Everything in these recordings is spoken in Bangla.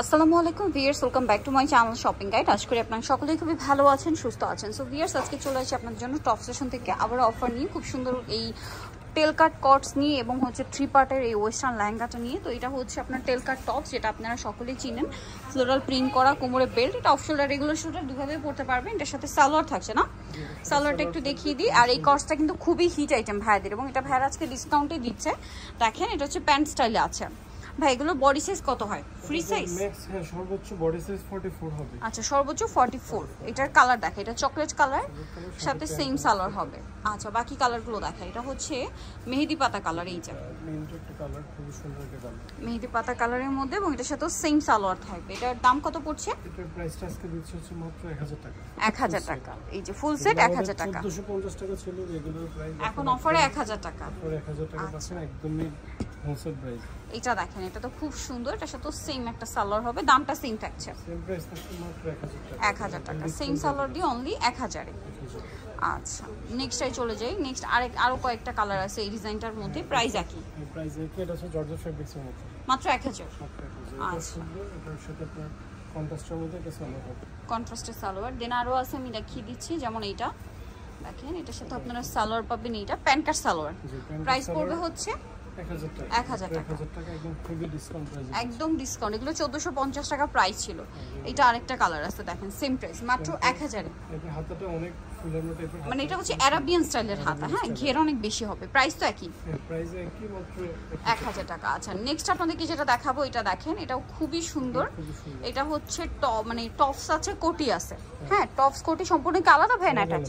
আসসালামু আলাইকুম viewers, welcome back to my channel shopping guide. আশা করি আপনারা সকলেই খুবই ভালো আছেন, সুস্থ আছেন। সো ভিউয়ার্স, আজকে চলে আসছি আপনাদের জন্য টপ সেশন থেকে আবার অফার নিয়ে, খুব সুন্দর এই টেল কাট কটস নিয়ে এবং হচ্ছে 3 পার্টের এই ওয়েস্টার্ন লেহেঙ্গাটা নিয়ে। তো এটা হচ্ছে আপনার টেল কাট টপস, যেটা আপনারা সকলেই চিনেন, ফ্লোরাল প্রিন্ট করা, কোমরে বেল্ট, এটা অফ শোল্ডার, রেগুলার শোল্ডার দুভাবে পড়তে পারবেন। এটার সাথে সালোয়ার থাকছে না, সালোয়ারটা একটু দেখিয়ে দিই। আর এই কটসটা কিন্তু খুবই হিট আইটেম ভাইয়াদের, এবং এটা ভাইয়ার আজকে ডিসকাউন্টে দিচ্ছে। দেখেন, এটা হচ্ছে প্যান্ট স্টাইলে আছে। ভাই এগুলো বডি সাইজ কত হয়? Free size? ম্যাক্স হ্যাঁ, সর্বোচ্চ বডি সাইজ 44 হবে। আচ্ছা, সর্বোচ্চ 44। এটার কালার দেখে, এটা চকলেট কালার, সাথে সেম সালোয়ার হবে। আচ্ছা, বাকি কালারগুলো দেখা, এটা হচ্ছে মেহেদি পাতা কালার। এই যে একটা কালার, খুব সুন্দর একটা কালার, মেহেদি পাতা কালারের মধ্যে, এবং এটার সাথে সেম সালোয়ার থাকবে। এটার দাম কত পড়ছে? এটার প্রাইসটা আজকে দিচ্ছি হচ্ছে মাত্র 1000 টাকা। 1000 টাকা। এই যে ফুল সেট 1000 টাকা, 1450 টাকা ছিল রেগুলার প্রাইস, এখন অফারে 1000 টাকা। অফারে 1000 টাকা পাচ্ছেন, একদমই হোলসেল প্রাইস। এটা দেখেন, এটা তো খুব সুন্দর, এটার সাথে সেম একটা সালোয়ার হবে, দামটা সেম থাকছে, সেম প্রাইস থাকছে মাত্র 1000 টাকা। 1000 টাকা, সেম সালোয়ার দিয়ে অনলি 1000 এ। আচ্ছা, নেক্সটটাই চলে যাই। নেক্সট আরো কয়েকটা কালার আছে এই ডিজাইনটার মধ্যে, প্রাইস একই। প্রাইস একই, এটা হচ্ছে জর্জেট ফেব্রিক্স এর মধ্যে, মাত্র 1000। আচ্ছা, এটার সাথে আপনার কন্ট্রাস্টের মধ্যে একটা সালোয়ার হবে, কন্ট্রাস্টের সালোয়ার। দেন আরো আছে, আমি দেখিয়ে দিচ্ছি, যেমন এইটা দেখেন, এটার সাথে আপনারা সালোয়ার পাবেন, এইটা প্যান্ট কাট সালোয়ার। প্রাইস পড়বে হচ্ছে 1000 টাকা, একদম খুবই ডিসকাউন্ট প্রাইস, একদম ডিসকাউন্ট। এগুলো 1450 টাকা প্রাইস ছিল। এটা আরেকটা কালার আছে, দেখেন সেম প্রাইস, মাত্র 1000 এ। এর হাতাটা অনেক ফুলের মতো টাইপের, মানে এটা হচ্ছে আরাবিয়ান স্টাইলের হাতা, হ্যাঁ, ঘের অনেক বেশি হবে। প্রাইস তো একই, প্রাইস একই, মাত্র 1000 টাকা। আচ্ছা, নেক্সট আপনাদেরকে যেটা দেখাবো, এটা দেখেন, এটাও খুবই সুন্দর। এটা হচ্ছে টপ, মানে টপস আছে, কোটি আছে, হ্যাঁ, টপস কোটি সম্পূর্ণ কি আলাদা ভাই? না, অ্যাটাচ,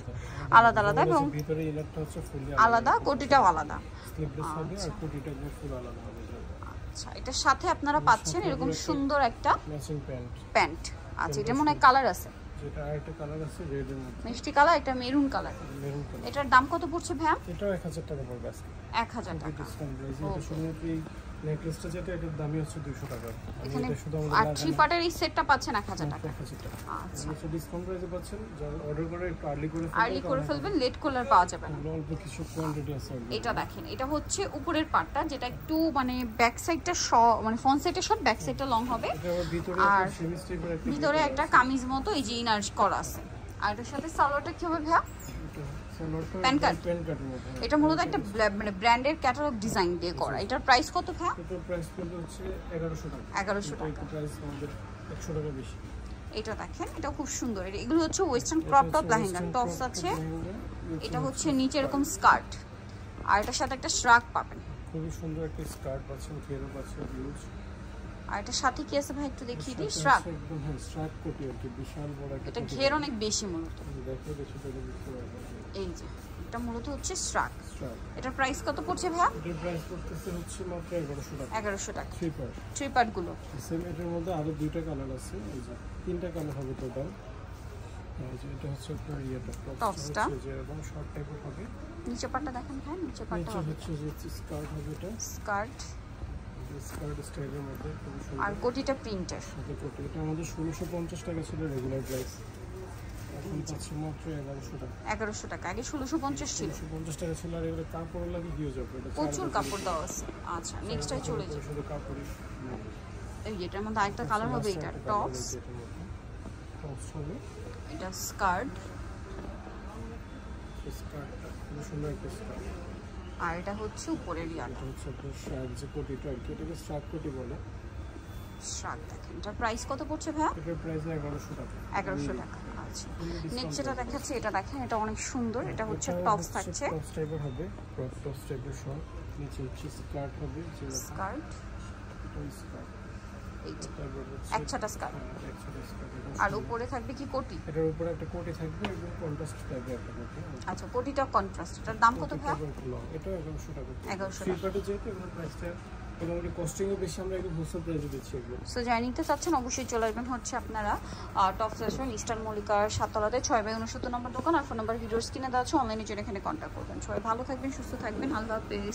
আলাদা আলাদা, এবং ভিতরে ইলাকটা হচ্ছে ফুল আলাদা, কোটিটাও আলাদা। স্লিভলেস হবে, আর কোটিটা একদম ফুল আলাদা হবে। আচ্ছা, এটার সাথে আপনারা পাচ্ছেন এরকম সুন্দর একটা ম্যাচিং প্যান্ট। আচ্ছা, এটা মনে হয় কালার আছে, যেটা আরেকটা কালার আছে রেড এর মধ্যে, মিষ্টি কালার, এটা মেরুন কালার। এটার দাম কত পড়ছে ভাইয়া? এটাও 1000 টাকা পড়বে আজকে, 1000 টাকা। Discount price. এটা শুধুমাত্র এই নেকলেসটা যেটা, এটার দামই হচ্ছে 200 টাকা। এখানে এটা শুধু আর 3 পার্টের এই সেটটা পাচ্ছেন 1000 টাকা। 1000 টাকা। আচ্ছা, এটা ডিসকাউন্ট প্রাইসে পাচ্ছেন। যারা অর্ডার করে একটু আর্লি করে ফেলবেন, লেট করলে আর পাওয়া যাবে না। অল্প কিছু কোয়ান্টিটি আছে। এটা দেখেন, এটা হচ্ছে উপরের পার্টটা, যেটা একটু মানে ব্যাক সাইডটা মানে ফ্রন্ট সাইডটা শর্ট, ব্যাক সাইডটা লং হবে। আর ভিতরে একটা কামিজ মতো এই যে ইনার করা আছে। আর এটার সাথে সালোয়ারটা কি হবে ভাইয়া? প্যান্ট কাট। এটা মূলত একটা মানে ব্র্যান্ডের ক্যাটালগ ডিজাইন দিয়ে করা। এটার প্রাইস কত ভাইয়া? এটার প্রাইস হচ্ছে 1100 টাকা। 1100 টাকা, প্রাইস আমাদের 100 টাকা বেশি। এটা দেখেন, এটা খুব সুন্দর। এগুলো হচ্ছে western crop top lehenga, tops আছে। এটা হচ্ছে নিচে এরকম স্কার্ট, আর এটার সাথে একটা শ্রাগ পাবেন, খুবই সুন্দর একটা স্কার্ট পাচ্ছেন, ঘেরও পাচ্ছেন ইউজ। আর এটার সাথে কি আছে ভাই একটু দেখিয়ে দিই। শ্রাগ, একদম হ্যাঁ, শ্রাগ কোটি, একটা বিশাল বড় একটা, এটা ঘের অনেক বেশি মূলত। দেখো বেশি করে দেখতে পারবেন। এই যে এটা মূলত হচ্ছে শ্রাগ। এটার প্রাইস কত পড়ছে ভাইয়া? এটার প্রাইস পড়তেছে হচ্ছে মাত্র 1100 টাকা। 1100 টাকা, 3 পার্ট গুলো। সেম এটার মধ্যে আরো দুইটা কালার আছে, এই যে তিনটা কালার হবে টোটাল। এই যে এটা হচ্ছে আপনার টপসটা যেরকম শর্ট টাইপের হবে। নিচে পাটটা দেখেন ভাই, নিচে পাটটা হচ্ছে যে স্কার্ট হবে, এটা স্কার্ট স্টাইলের মধ্যে, আর কোটিটা প্রিন্টের। এটা আমাদের 1650 টাকা ছিল রেগুলার প্রাইস, এখন পাচ্ছি মাত্র 1100 টাকা। 1100 টাকা, আগে 1650 ছিল। 1650 টাকা ছিল, আর এগুলো কাপড় লাগে কি হয়ে যাবে, এটা প্রচুর কাপড় দেওয়া আছে। আচ্ছা, নেক্সটটাই চলে যাই। শুধু কাপড়ই, এই এটার মধ্যে আরেকটা কালার হবে, এটা টপস হবে, এটা স্কার্ট, স্কার্টটা খুব সুন্দর একটা স্কার্ট। আর এটা হচ্ছে উপরের ইয়াটা, হচ্ছে আপনার শার্ট যে কোটিটা, আর কি এটাকে শার্ট কোটি বলে। শার্ট দেখেন, এটার প্রাইস কত পড়ছে ভাইয়া? এটার প্রাইস 1100 টাকা। 1100 টাকা। আচ্ছা, নেক্সট যেটা দেখাচ্ছি, এটা দেখেন, এটা অনেক সুন্দর। এটা হচ্ছে টপস থাকছে, টপস টাইপের হবে, টপস টাইপের শর্ট, নিচে হচ্ছে স্কার্ট হবে, যে স্কার্ট, স্কার্ট এইটা একছাটা স্কার্ট, আর উপরে থাকবে কি কোটি? এটার উপরে একটা কোটি থাকবে, এবং কন্ট্রাস্ট টাইপের একটা কোটি। আচ্ছা, কোটিটা কন্ট্রাস্ট। এটার দাম কত ভাইয়া? এটা 1100 টাকা। 1100 টাকা। ফ্লিপকার্টে যেহেতু এগুলো প্রাইসটা মোটামুটি কস্টিংও বেশি, আমরা একটু হোলসেল প্রাইসে দিচ্ছি এগুলো। সো যাই নিতে চাচ্ছেন অবশ্যই চলে আসবেন হচ্ছে আপনারা টপ ফ্যাশন, ইস্টার্ন মল্লিকার 7 তলাতে 6/69 নম্বর দোকান। আর ফোন নাম্বার ভিডিওর স্ক্রিনে দেওয়া আছে, অনলাইনে জন্য এখানে কন্ট্যাক্ট করবেন। সবাই ভালো থাকবেন, সুস্থ থাকবেন, আল্লাহ হাফেজ।